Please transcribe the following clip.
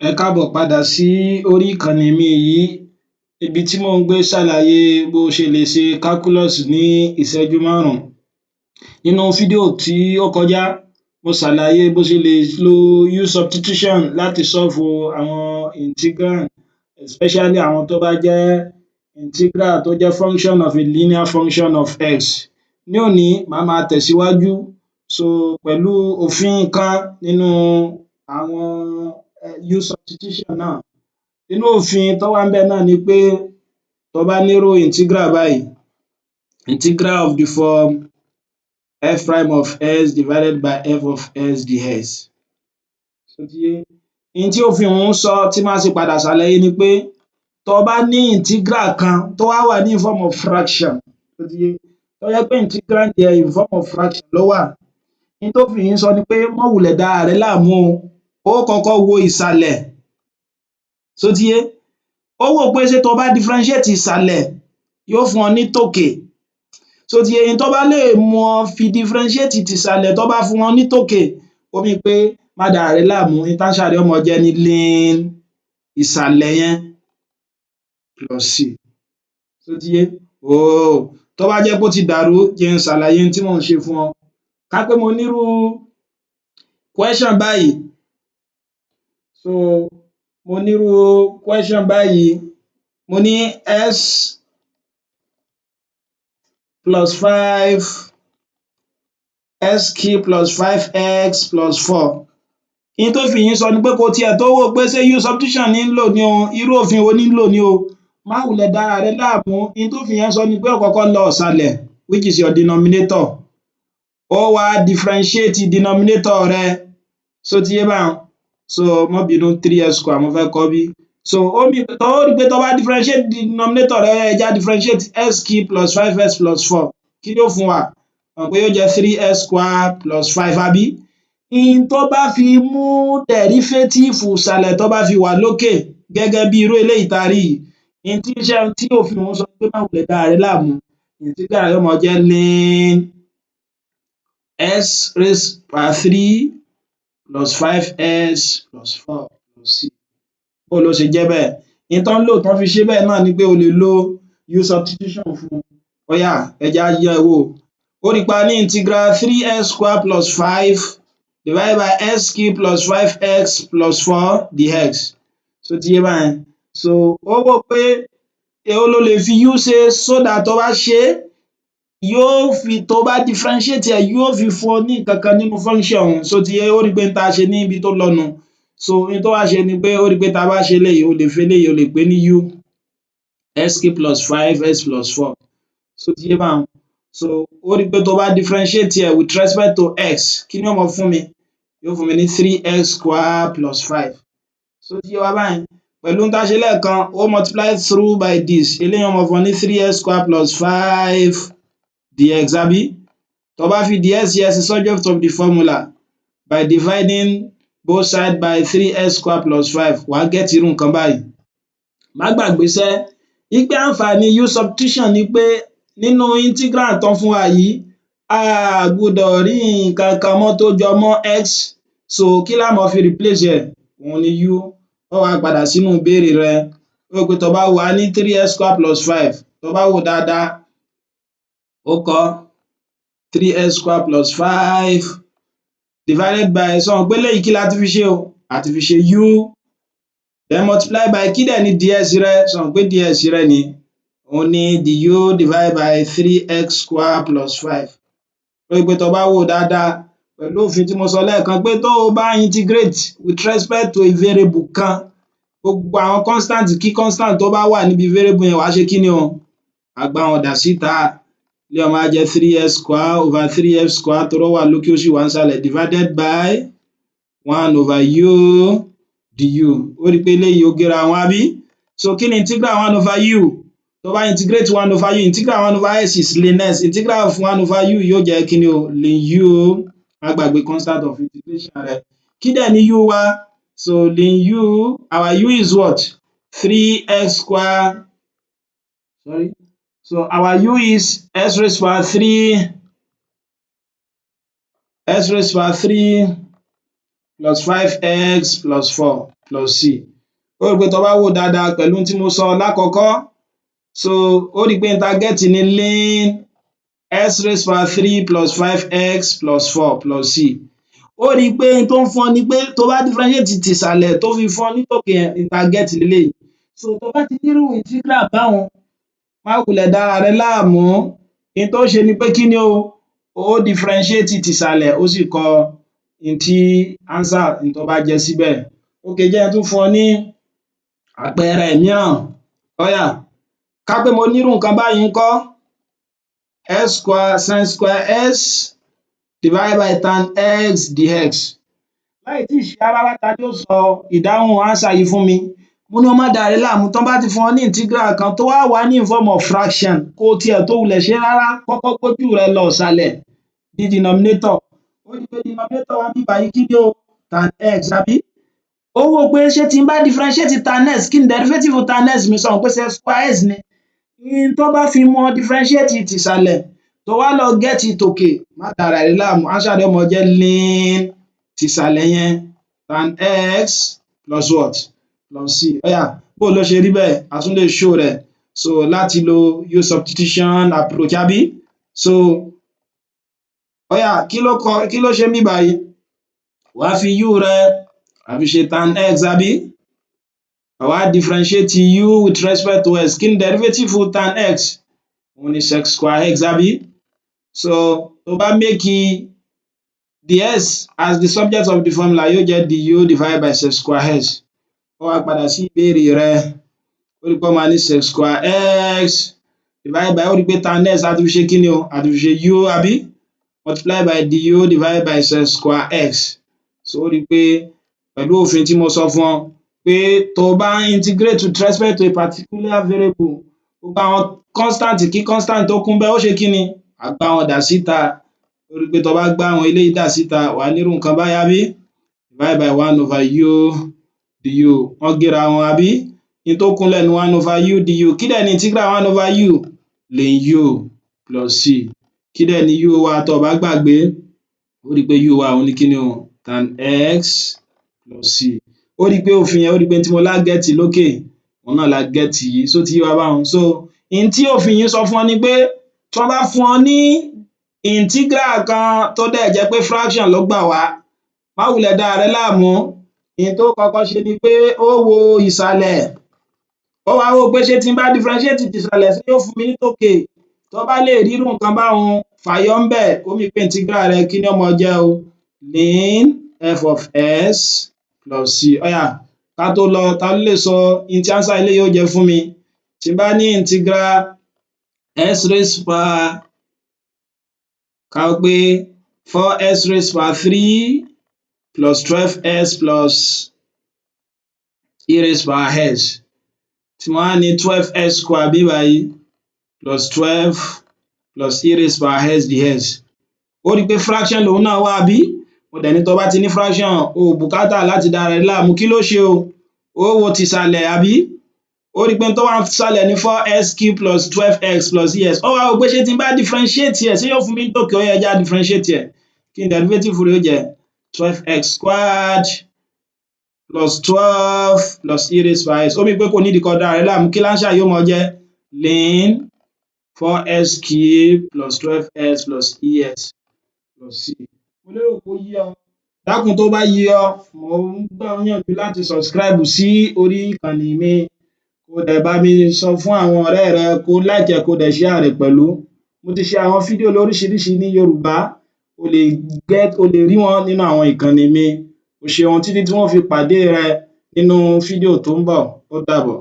Ẹ káàbọ̀ padà sí orí ìkànnì mi yìí, ibi tí mò ń gbé ṣàlàyé bó ṣe lè ṣe calculus ní ìṣẹ́jú 5. Nínú fídíò tí ó kọjá, mo ṣàlàyé bó ṣe lè lo u-substitution láti solve àwọn integral, especially àwọn tó bá jẹ́ integral tó jẹ́ function of a linear function of x. Ní òní, màá máa tẹ̀síwájú pẹ̀lú òfin kan nínú àwọn u-substitution náà. Nínú òfin tó wà ńbẹ̀ náà ni pé tó bá nírú integral báyìí, integral of the form f prime of s divided by f of s dx. Ohun tí òfin ọ̀hún sọ tí màá sì padà ṣàlàyé ni pé tó bá ní integral kan tó wá wà ní form of fraction, tó jẹ́ pé integral yẹn in form of fraction ló wà, ohun tófin yìí sọ ni pé má wulẹ̀ dára rẹ láàmú o, ó kọ́kọ́ wo ìsàlẹ̀, ó wò pé ṣé tó bá differentiate ìsàlẹ̀ yóò fún ọ ní tòkè, ohun tó bá lè mú ọ fi differentiate tìsàlẹ̀ tó bá fún ọ ní tòkè, ó mean pé má dára rẹ láàmú, ohun tí answer rẹ ó máa jẹ́ ní lin ìsàlẹ̀ yẹn plus c. Tó bá jẹ́ pé ó ti dàrú, jẹ́ n ṣàlàyé ohun tí mò ń ṣe fún ọ. Ká pé mo nírú question báyìí, mo ní s plus 5, s cube plus 5x plus 4. Ohun tófin yìí sọ ni pé kó tiẹ̀ tó wò pé ṣé u-substitution ní ń lò ní o, irú òfin wo ní ń lò ní o, má wulẹ̀ dára rẹ láàmú, ohun tófin yẹn sọ ni pé ó kọ́kọ́ lọ ìsàlẹ̀ which is your denominator, ó wá differentiate denominator rẹ, má bínú 3x square mo fẹ́ kọ bí, ó rí pé tó bá differentiate denominator rẹ, ẹja differentiate s cube plus 5x plus 4, kí ni yóò fún wa? Mọ̀ pé yóò jẹ́ 3x square plus 5 àbí? Ohun tó bá fi mú derivative ìsàlẹ̀ tó bá fi wà lókè gẹ́gẹ́ bí irú eléyìí tá a rí yìí, tí òfin ọ̀hún sọ pé má wulẹ̀ dára rẹ láàmú, integral yóò máa jẹ́ lin s raised power 3 plus 5s plus 4 plus c. Bó ló ṣe jẹ́ bẹ́ẹ̀? Ohun tán lò tán fi ṣe bẹ́ẹ̀ náà ni pé o lè lo u-substitution fún un. Ó yá ẹ jẹ́ á yẹ̀ ẹ́ wò. Ó rí pa ní integral 3s square plus 5 divided by s cube plus 5x plus 4 dx. Ṣó ti yé báyẹn? Ó wò pé èwo lo lè fi u ṣe so that tó bá ṣe é, tó bá differentiate ẹ̀ yóò fi fún ọ ní nǹkan kan nínú function ọ̀hún. Ṣó ti yé? Ó rí pé ohun tá a ṣe níbi tó lọ nù. Ohun tó wá ṣe ni pé ó rí pé tá a bá ṣe eléyìí, o lè fi eléyìí o lè pè é ní u, s cube plus 5s plus 4. Ṣó ti yé báhun? Ó rí pé tó bá differentiate ẹ̀ with respect to x, kí ni yóò máa fún mi? Yóò fún mi ní 3x square plus 5. Ṣó ti yé wa báyẹn? Pẹ̀lú ohun tá a ṣe lẹ́ẹ̀kan, ó multiply through by this, eléyìí yóò máa fún ọ ní 3x square plus 5 dx àbí? Tó bá fi dx yẹn sí subject of the formula by dividing both sides by 3x square plus 5, wàá get irú nǹkan báyìí. Má gbàgbé sẹ́, wípé àǹfààní u-substitution ni pé nínú integral tán fún wa yìí, a gbọ́dọ̀ rí nǹkan kan mọ́ tó jọ mọ́ x, kí la máa fi replace ẹ̀? Òun ni u. Ó wá padà sínú ìbéèrè rẹ, ó rí pé tó bá wò á ní 3x square plus 5, tó bá wò dáadáa, ó kọ 3x square plus 5 divided by, ṣo mọ̀ pé eléyìí kí la ti fi ṣe o? A ti fi ṣe u, then multiply by kí dẹ̀ ni dx rẹ? Ṣo mọ̀ pé dx rẹ nìí, òun ni du divided by 3x square plus 5. Ó rí pé tó bá wò dáadáa, pẹ̀lú òfin tí mo sọ lẹ́ẹ̀kan pé tó o bá integrate with respect to a variable kan, gbogbo àwọn constant kí constant tó bá wà níbi variable yẹn, wàá ṣe kí ni o? Wàá gbá wọn dà síta. Eléyìí ó máa jẹ́ 3x square over 3f square torí ó wà lókè ó sì wà nísàlẹ̀ divided by 1 over u du. Ó rí pé eléyìí ó géra wọn àbí? Kí ni integral 1 over u? Tó bá integrate 1 over u, integral 1 over s is lin s, integral of 1 over u yóò jẹ́ kí ni o? Lin u. Má gbàgbé constant of integration rẹ. Kí dẹ̀ ni u wa? Lin u, our u is what? 3x square, our u is s raised power 3 plus 5x plus 4. plus c. Ó rí pé tó bá wò dáadáa pẹ̀lú tí mo sọ lákọ̀ọ́kọ́, so ó rí pé n ta get ní ln s raised power 3 plus 5x plus 4 plus c. Ó rí pé n tó ń fún ọ ni pé tó bá differentiate tìsàlẹ̀ tó fi fún ọ nítòkè yẹn, n ta get leléyìí. So tó bá ti nírú integral báwọn, má wulẹ̀ dára rẹ láàmú, n tó ṣe ni pé kí ni o, ó differentiate tìsàlẹ̀ ó sì kọ n tí answer n tó bá jẹ́ síbẹ̀. Okay, jẹ́ n tún fún ọ ní àpẹẹrẹ mìíràn. Ó yá, ká pé mo nírú nǹkan báyìí ńkọ́, s square sin square s divided by tan x dx. Láì tí ì ṣe rárá ta ni ó sọ ìdáhùn answer yìí fún mi? Mo ní o má dàá rẹ láàmú, tán bá ti fún ọ ní integral kan tó wá wà ní in form of fraction, kó tiẹ̀ tó wulẹ̀ ṣe rárá, kọ́kọ́ gbójú rẹ lọ ìsàlẹ̀ ní denominator. Ó rí pé denominator wa níbí báyìí kí ni o, tan x àbí? Ó wò pé ṣé tí n bá differentiate tan x, kí ni derivative tan x mi, sọ pé sin square s ni. In tó bá fi mọ differentiate tìsàlẹ̀ tó wá lọ get tòkè, má dàra rẹ láàmú, answer rẹ ó máa jẹ́ ln tìsàlẹ̀ yẹn tan x plus what? Plus c. Ó yá, bó ló ṣe rí bẹ́ẹ̀? A tún lè show rẹ̀. So láti lo u-substitution approach àbí? So ó yá, kí ló ṣe níbí báyìí? Wàá fi u rẹ, wàá fi ṣe tan x àbí? Wàá wá differentiate u with respect to x. Kí ni derivative tan x? Òun ni sec square x àbí? So tó bá make the s as the subject of the formula, yóò jẹ́ du divided by sec square x. Ó wá padà sí ìbéèrè rẹ, ó rí pé ó máa ní sec square x divided by, ó rí pé tan x a ti fi ṣe kí ni o, a ti fi ṣe u àbí? Multiply by du divided by sec square x. So ó rí pé pẹ̀lú òfin tí mo sọ fún ọ pé tó bá integrate with respect to a particular variable, gbogbo àwọn constant kí constant tó kún bẹ́ẹ̀ ó ṣe kí ni? Wàá gbá wọn dà síta. Ó rí pé tó bá gbá àwọn eléyìí dà síta, wàá nírú nǹkan báyìí àbí? Divided by 1 over u du. Wọ́n géra wọn àbí? In tó kúnlẹ̀ ní 1 over u du. Kí dẹ̀ ni integral 1 over u? Ln u plus c. Kí dẹ̀ ni u wa tó bá gbàgbé? Ó rí pé u wa òun ni kí ni o? Tan x plus c. Ó rí pé òfin yẹn, ó rí pé tí mo lá get lókè, òun náà la get yìí. So ti yé wa báwọn? So in tí òfin yìí sọ fún ọ ni pé tí wọ́n bá fún ọ ní integral kan tó dẹ̀ jẹ́ pé fraction ló gbà wá, má wulẹ̀ dára rẹ láàmú. In tó kọ́kọ́ ṣe ni pé ó wo ìsàlẹ̀, ó wá wò pé ṣé tí n bá differentiate tìsàlẹ̀ ṣé yóò fún mi ní tòkè. Tó bá lè rírú nǹkan báwọn fàyọ ńbẹ̀, ó mean pé integral rẹ kí ni ó máa jẹ́ o? Ln f of s plus c. Ó yá, ká tó lọ, ta ló lè sọ in tí answer eléyìí ó jẹ́ fún mi? Tí n bá ní integral s raised power, ká wò pé 4s raised power 3 plus 12s plus e raised power s. Tí mo wá ní 12s square bí báyìí plus 12 plus e raised power s dx. Ó rí pé fraction lòun náà wà àbí? Mo dẹ̀ ní tó bá ti ní fraction, o ò bùkátà láti dára rẹ láàmú. Kí ló ṣe o? Ó wo tìsàlẹ̀ àbí? Ó rí pé tó wà nísàlẹ̀ ní 4s cube plus 12x plus es. Ó wá wò pé ṣé tí n bá differentiate ẹ̀ ṣé yóò fún mi ní tòkè? Ó yá, ẹ jẹ́ á differentiate ẹ̀. Kí ni derivative rẹ̀ ó jẹ́? 12x squared plus 12 plus e raised power s. Ó mean pé kò nídìí kó dára rẹ láàmú. Kí lánsà yóò máa jẹ́? Ln 4s cube plus 12s plus es plus c. Mo lérò pé ó yé ọ. Dákun tó bá yé ọ, mò ń gbà ọ́ níyànjú láti subscribe sí orí ìkànnì mi. Kó dẹ̀ bá mi sọ fún àwọn ọ̀rẹ́ rẹ, kó like ẹ̀, kó dẹ̀ share rẹ̀ pẹ̀lú. Mo ti ṣe àwọn fídíò lóríṣiríṣi ní Yorùbá. O lè rí wọn nínú àwọn ìkànnì mi. O ṣeun títí tí wọ́n fi pàdé rẹ nínú fídíò tó ń bọ̀. Ó dàbọ̀.